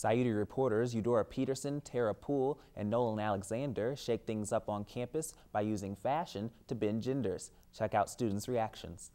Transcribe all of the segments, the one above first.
Sauti reporters Eudora Peterson, Tara Poole, and Nolan Alexander shake things up on campus by using fashion to bend genders. Check out students' reactions.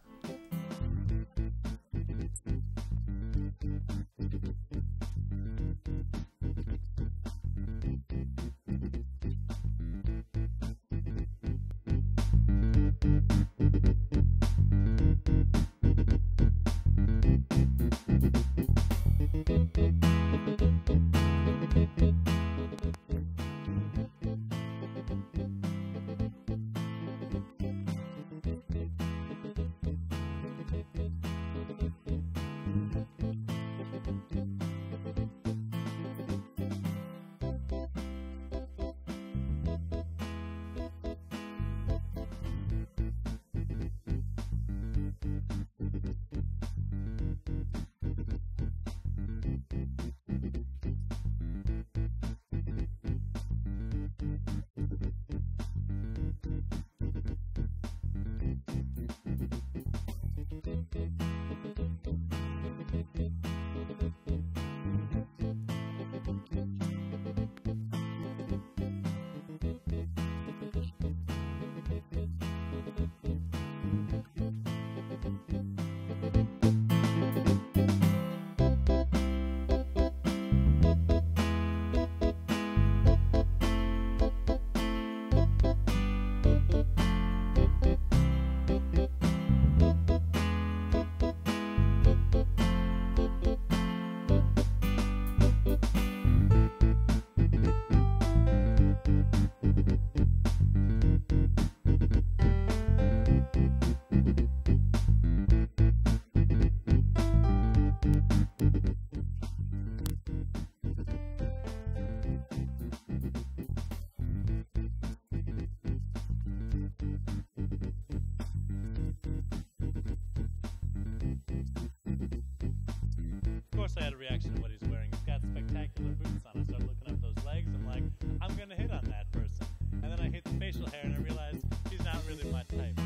Of course I had a reaction to what he's wearing. He's got spectacular boots on. I started looking up those legs. I'm like, I'm going to hit on that person. And then I hit the facial hair and I realized he's not really my type.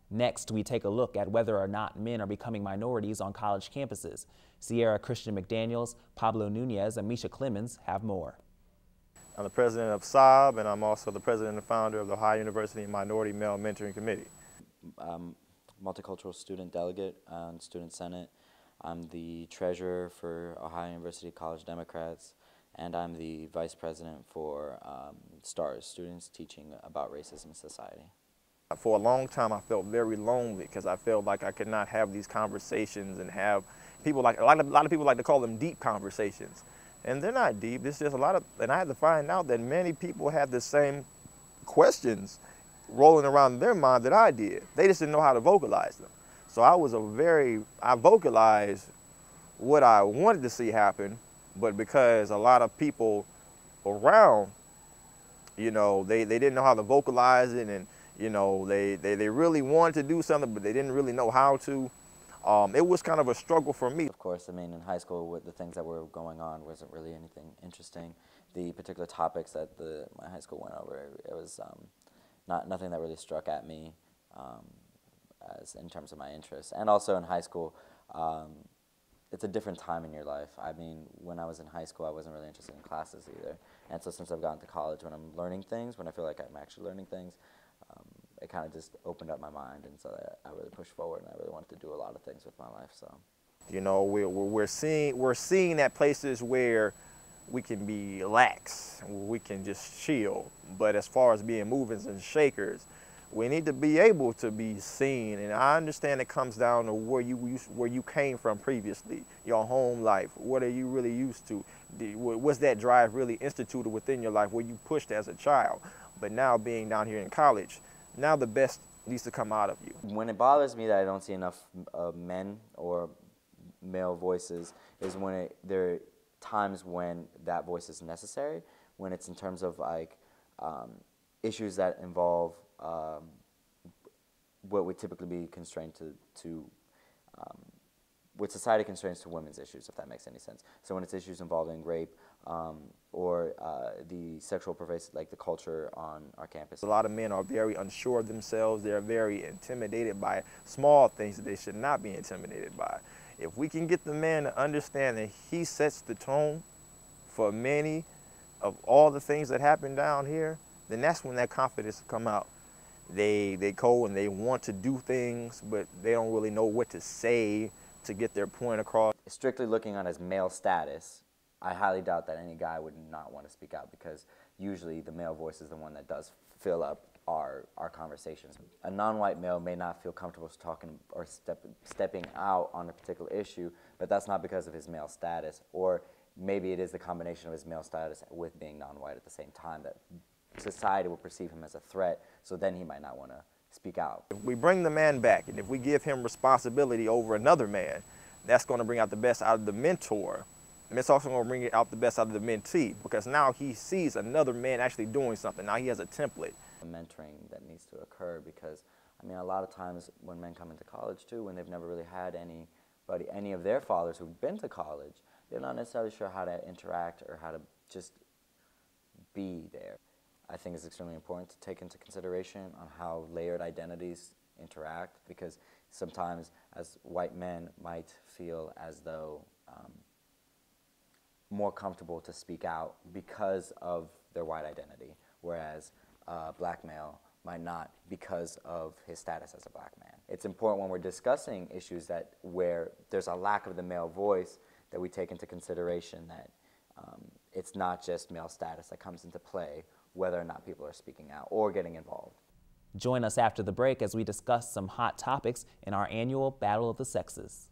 Next, we take a look at whether or not men are becoming minorities on college campuses. Sierra Christian McDaniels, Pablo Nunez, and Misha Clemens have more. I'm the president of SOB, and I'm also the president and founder of the Ohio University Minority Male Mentoring Committee. I'm multicultural student delegate on Student Senate. I'm the treasurer for Ohio University College Democrats, and I'm the vice president for STARS, Students Teaching About Racism in Society. For a long time, I felt very lonely because I felt like I could not have these conversations and have people like, a lot of people like to call them deep conversations. And they're not deep, it's just a lot of, and I had to find out that many people had the same questions rolling around in their mind that I did. They just didn't know how to vocalize them. So I vocalized what I wanted to see happen, but because a lot of people around, you know, they didn't know how to vocalize it, and you know, they really wanted to do something, but they didn't really know how to. It was kind of a struggle for me. Of course, I mean, in high school, with the things that were going on wasn't really anything interesting. The particular topics that my high school went over, it was nothing that really struck at me as in terms of my interests. And also in high school, it's a different time in your life. I mean, when I was in high school, I wasn't really interested in classes either. And so since I've gotten to college, when I'm learning things, when I feel like I'm actually learning things, it kind of just opened up my mind, and so I really pushed forward, and I really wanted to do a lot of things with my life. So, you know, we're seeing at places where we can be lax, we can just chill. But as far as being movers and shakers, we need to be able to be seen. And I understand it comes down to where you came from previously, your home life. What are you really used to? Was that drive really instituted within your life? Were you pushed as a child? But now being down here in college, now the best needs to come out of you. When it bothers me that I don't see enough men or male voices is when there are times when that voice is necessary, when it's in terms of like issues that involve what would typically be constrained to what society constrains to women's issues, if that makes any sense. So when it's issues involving rape or the sexual pervasive, like the culture on our campus. A lot of men are very unsure of themselves. They're very intimidated by small things that they should not be intimidated by. If we can get the man to understand that he sets the tone for many of all the things that happen down here, then that's when that confidence will come out. They go and they want to do things, but they don't really know what to say to get their point across. Strictly looking on as male status, I highly doubt that any guy would not want to speak out, because usually the male voice is the one that does fill up our conversations. A non-white male may not feel comfortable talking or stepping out on a particular issue, but that's not because of his male status, or maybe it is the combination of his male status with being non-white at the same time that society will perceive him as a threat, so then he might not want to speak out. If we bring the man back, and if we give him responsibility over another man, that's going to bring out the best out of the mentor. And it's also going to bring out the best out of the mentee, because now he sees another man actually doing something. Now he has a template. Mentoring that needs to occur, because I mean, a lot of times when men come into college too, when they've never really had any of their fathers who've been to college, they're not necessarily sure how to interact or how to just be there. I think it's extremely important to take into consideration on how layered identities interact, because sometimes as white men might feel as though more comfortable to speak out because of their white identity, whereas a black male might not because of his status as a black man. It's important when we're discussing issues where there's a lack of the male voice that we take into consideration that it's not just male status that comes into play, whether or not people are speaking out or getting involved. Join us after the break as we discuss some hot topics in our annual Battle of the Sexes.